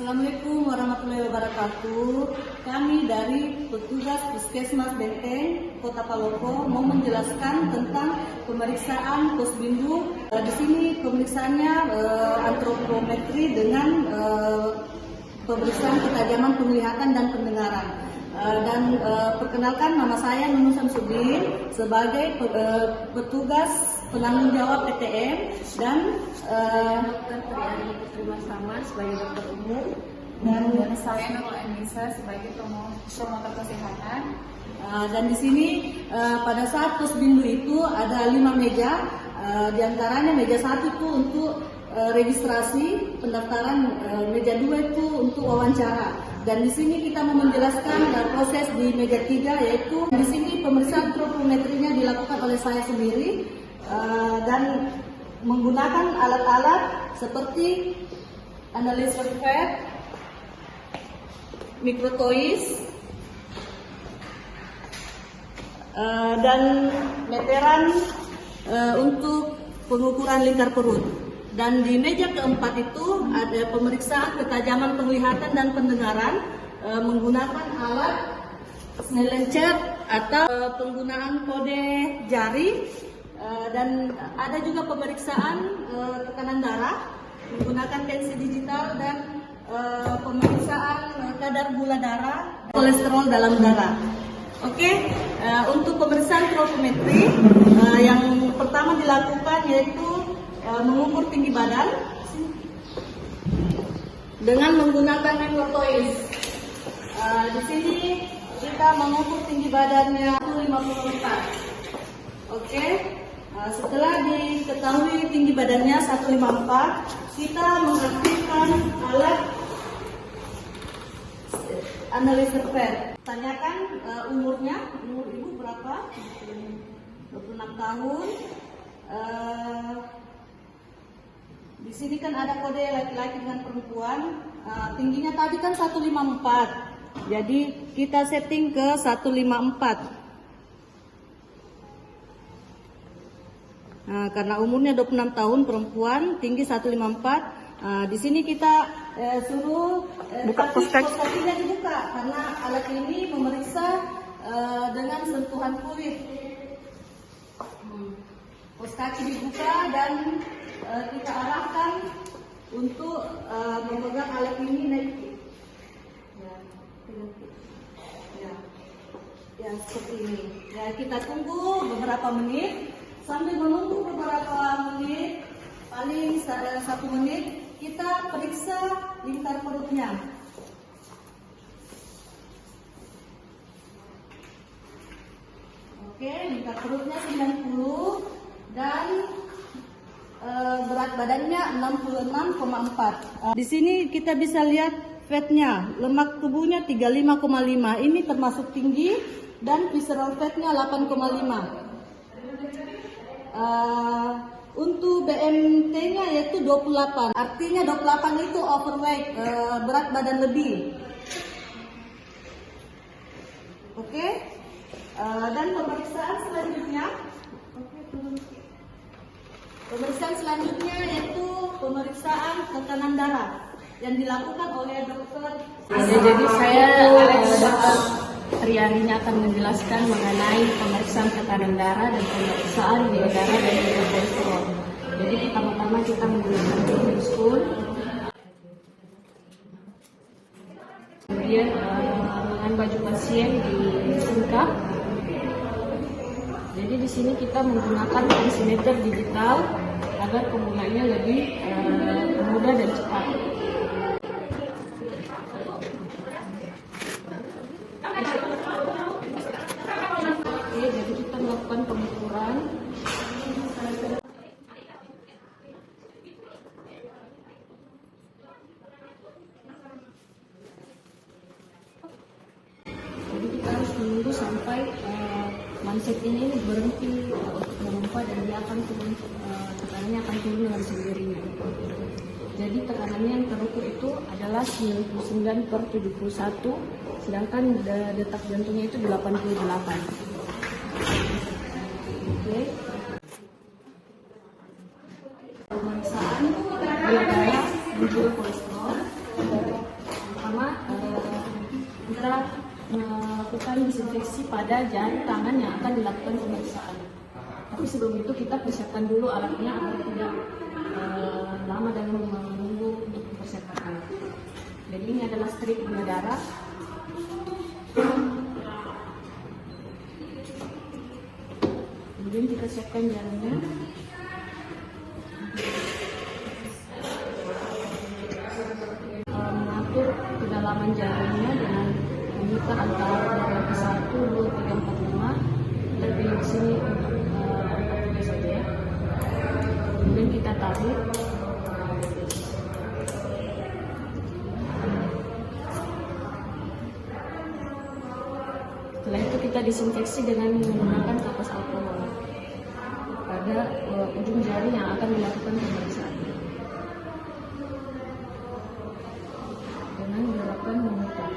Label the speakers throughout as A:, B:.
A: Assalamualaikum warahmatullahi wabarakatuh. Kami dari petugas Puskesmas Benteng Kota Palopo mau menjelaskan tentang pemeriksaan Posbindu. Di sini pemeriksaannya antropometri dengan pemeriksaan ketajaman penglihatan dan pendengaran. Perkenalkan, nama saya Nunung Samsudin sebagai petugas penanggung jawab PTM dan
B: Dr. Triani Putri Marsama sebagai dokter umum
A: dan
B: saya Nurul Anissa sebagai promotor kesehatan.
A: Dan di sini pada saat Posbindu itu ada 5 meja, diantaranya meja 1 itu untuk registrasi pendaftaran, meja 2 itu untuk wawancara. Dan di sini kita mau menjelaskan proses di meja 3, yaitu di sini pemeriksaan antropometrinya dilakukan oleh saya sendiri dan menggunakan alat-alat seperti analyzer fat, mikrotois, dan meteran untuk pengukuran lingkar perut. Dan di meja keempat itu ada pemeriksaan ketajaman penglihatan dan pendengaran menggunakan alat Snellen-Chat atau penggunaan kode jari, dan ada juga pemeriksaan tekanan darah menggunakan tensi digital dan pemeriksaan kadar gula darah, kolesterol dalam darah. Oke, untuk pemeriksaan antropometri yang pertama dilakukan yaitu mengukur tinggi badan dengan menggunakan mikrotois. Di sini kita mengukur tinggi badannya 154. Oke, setelah diketahui tinggi badannya 154, kita mengaktifkan alat analyzer fat. Tanyakan umur ibu berapa? 26 tahun. Di sini kan ada kode laki-laki dengan perempuan. Tingginya tadi kan 154. Jadi kita setting ke 154. Karena umurnya 26 tahun, perempuan, tinggi 154. Di sini kita suruh
B: buka
A: poskakinya dibuka karena alat ini memeriksa dengan sentuhan kulit. Poskaki dibuka dan kita arahkan untuk memegang alat ini naik. Ya, seperti ini. Ya, kita tunggu beberapa menit. Sambil menunggu beberapa menit, paling 1 menit, kita periksa lingkar perutnya. Oke, lingkar perutnya 90 dan berat badannya 66,4. Di sini kita bisa lihat fatnya, lemak tubuhnya 35,5. Ini termasuk tinggi, dan visceral fatnya 8,5. Untuk BMT-nya yaitu 28. Artinya 28 itu overweight, berat badan lebih. Oke. Dan pemeriksaan selanjutnya yaitu pemeriksaan tekanan darah yang dilakukan oleh dokter.
B: Jadi saya Dr. Triani akan menjelaskan mengenai pemeriksaan tekanan darah dan pemeriksaan gula darah dan juga kolesterol. Jadi pertama-tama kita menggunakan clinic stool, kemudian dengan baju pasien disingkap. Jadi di sini kita menggunakan tensimeter digital agar penggunaannya lebih mudah dan cepat. Oke, jadi kita melakukan pengukuran. Jadi kita harus menunggu sampai manset ini berhenti untuk memompa dan dia akan turun, tekanannya akan turun dengan sendirinya. Jadi tekanannya yang terukur itu adalah 99/71, sedangkan detak jantungnya itu 88. Oke. Pemeriksaan gula darah dan juga kolesterol. kita melakukan disinfeksi pada jari tangan yang akan dilakukan pemeriksaan. Tapi sebelum itu kita persiapkan dulu alatnya agar tidak lama dalam menunggu untuk mempersiapkan alat. Jadi ini adalah strip gula darah. Kemudian kita siapkan jarumnya. Mengatur kedalaman jarumnya dengan memutar antara 1, 2, 3, 4, 5. Kita pilih di sini untuk 4 saja ya. Kemudian kita tarik. Setelah itu kita disinfeksi dengan menggunakan kapas alkohol pada ujung jari yang akan dilakukan pemeriksaan. Dengan menerapkan memutar.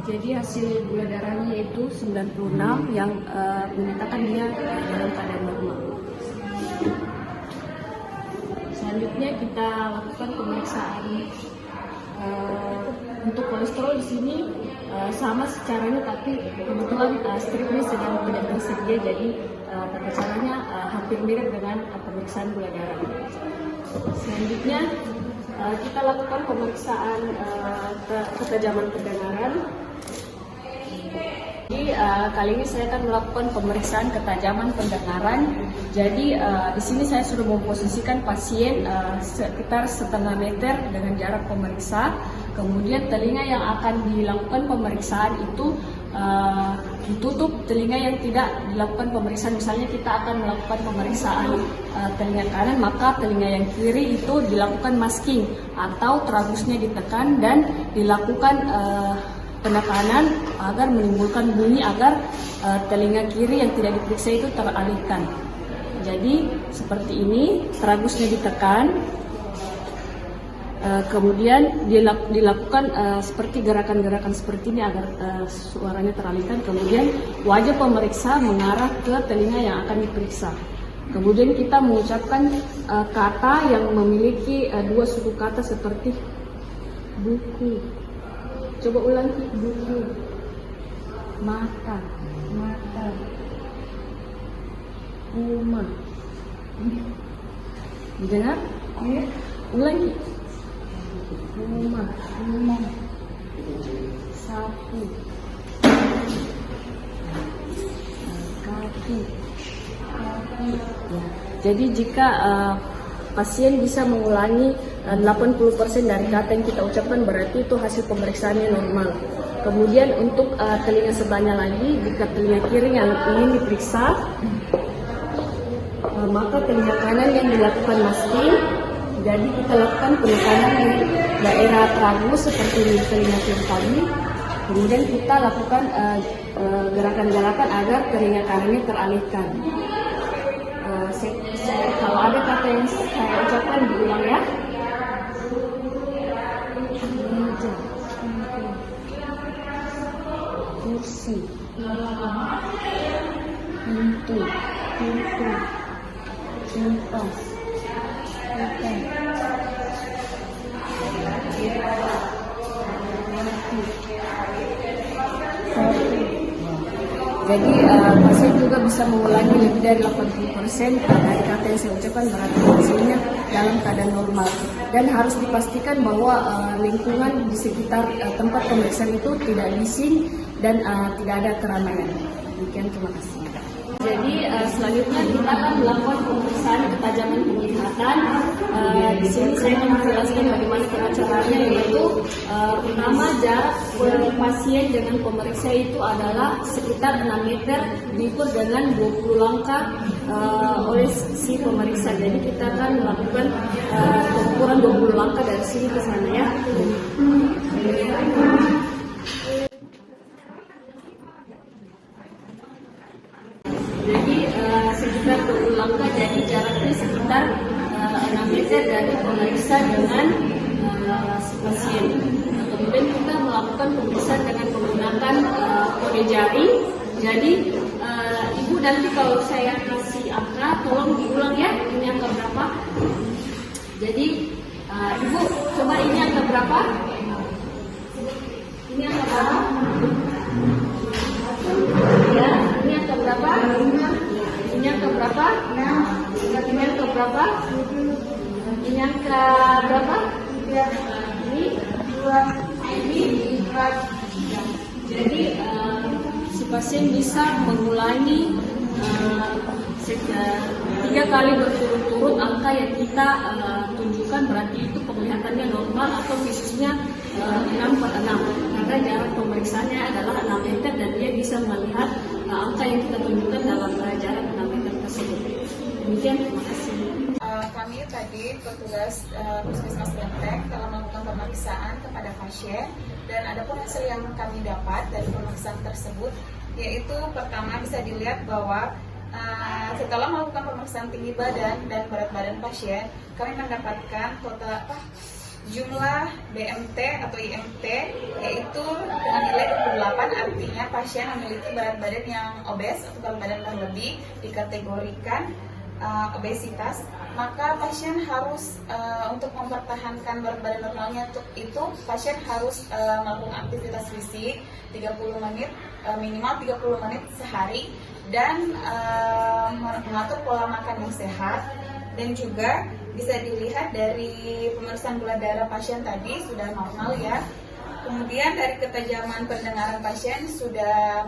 B: Jadi hasil gula darahnya yaitu 96 yang menyatakan dia dalam keadaan normal. Selanjutnya kita lakukan pemeriksaan untuk kolesterol di sini sama secaranya, tapi kebetulan stripnya sedang tidak tersedia, jadi tata caranya hampir mirip dengan pemeriksaan gula darah. Selanjutnya kita lakukan pemeriksaan ketajaman pendengaran. Jadi kali ini saya akan melakukan pemeriksaan ketajaman pendengaran. Jadi di sini saya sudah memposisikan pasien sekitar setengah meter dengan jarak pemeriksa. Kemudian telinga yang akan dilakukan pemeriksaan itu ditutup telinga yang tidak dilakukan pemeriksaan. Misalnya kita akan melakukan pemeriksaan telinga kanan, maka telinga yang kiri itu dilakukan masking atau trabusnya ditekan dan dilakukan penekanan agar menimbulkan bunyi agar telinga kiri yang tidak diperiksa itu teralihkan. Jadi seperti ini, trabusnya ditekan, kemudian dilakukan seperti gerakan-gerakan seperti ini agar suaranya teralihkan. Kemudian wajah pemeriksa mengarah ke telinga yang akan diperiksa. Kemudian kita mengucapkan kata yang memiliki dua suku kata seperti buku. Coba ulangi, buku, mata, rumah. Didengar? Ya. Ulangi. Rumah, sapu, kaki. Ya. Jadi jika pasien bisa mengulangi 80% dari kata yang kita ucapkan, berarti itu hasil pemeriksaannya normal. Kemudian untuk telinga sebelahnya lagi, jika telinga kiri yang ingin diperiksa, maka telinga kanan yang dilakukan masking. Jadi kita lakukan penekanan di daerah trabus seperti di telinga kiri tadi. Kemudian kita lakukan gerakan-gerakan agar telinga kanannya teralihkan. Kalau ada kata yang saya ucapkan diulang ya. Meja, kursi, pintu, kipas, Jadi pasien juga bisa mengulangi lebih dari 80% dari kata yang saya ucapkan, berarti hasilnya dalam keadaan normal. Dan harus dipastikan bahwa lingkungan di sekitar tempat pemeriksaan itu tidak bising dan tidak ada keramaian. Demikian, terima kasih. Jadi selanjutnya kita akan melakukan pemeriksaan ketajaman penglihatan. Di sini saya akan menjelaskan bagaimana cara caranya, yaitu pertama jarak pasien dengan pemeriksa itu adalah sekitar 6 meter diukur dengan 20 langkah oleh si pemeriksa. Jadi kita akan melakukan ukuran 20 langkah dari sini ke sana ya. sekitar 6 meter dari pemeriksa dengan si pasien. Kemudian kita melakukan pemeriksaan dengan menggunakan kode jari. Jadi ibu nanti kalau saya kasih angka, tolong diulang ya, ini angka berapa. Jadi ibu coba ini angka berapa? Ini angka berapa? Ya, ini angka berapa? Ini angka berapa? Ini angka berapa? Ini angka berapa? Ini 2, ini 4. Jadi si pasien bisa mengulangi 3 kali berturut-turut angka yang kita tunjukkan, berarti itu penglihatannya normal atau fisiknya 6/6, karena jarak pemeriksaannya adalah 6 meter dan dia bisa melihat angka yang kita tunjukkan dalam jarak 6 meter tersebut. Demikian, terima kasih.
C: Kami tadi petugas Puskesmas Lenteng telah melakukan pemeriksaan kepada pasien, dan ada pun hasil yang kami dapat dari pemeriksaan tersebut, yaitu pertama bisa dilihat bahwa setelah melakukan pemeriksaan tinggi badan dan berat badan pasien, kami mendapatkan jumlah BMT atau IMT yaitu dengan nilai 28, artinya pasien memiliki berat badan yang obes atau berat badan berlebih, dikategorikan obesitas. Maka pasien harus untuk mempertahankan berat badan normalnya itu pasien harus melakukan aktivitas fisik 30 menit, minimal 30 menit sehari, dan mengatur pola makan yang sehat. Dan juga bisa dilihat dari pemeriksaan gula darah pasien tadi sudah normal ya. Kemudian dari ketajaman pendengaran pasien sudah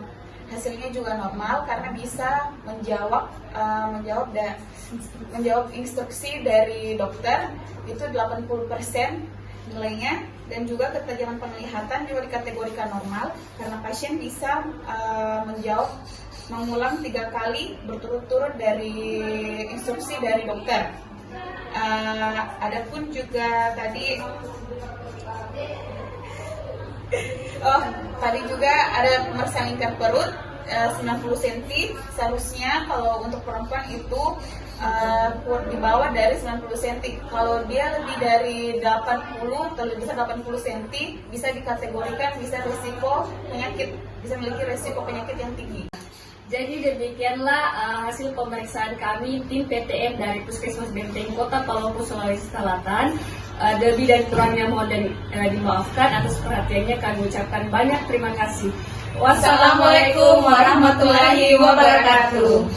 C: hasilnya juga normal karena bisa menjawab instruksi dari dokter, itu 80% nilainya. Dan juga ketajaman penglihatan juga dikategorikan normal karena pasien bisa mengulang 3 kali berturut-turut dari instruksi dari dokter. Adapun juga tadi juga ada pemeriksaan lingkar perut 90 cm. Seharusnya kalau untuk perempuan itu di bawah dari 90 cm. Kalau dia lebih dari 80 atau lebih dari 80 cm bisa dikategorikan bisa memiliki resiko penyakit yang tinggi.
B: Jadi demikianlah hasil pemeriksaan kami tim PTM dari Puskesmas Benteng Kota Palopo, Sulawesi Selatan. Lebih dan kurangnya mohon dimaafkan. Atas perhatiannya kami ucapkan banyak terima kasih.
C: Wassalamualaikum warahmatullahi wabarakatuh.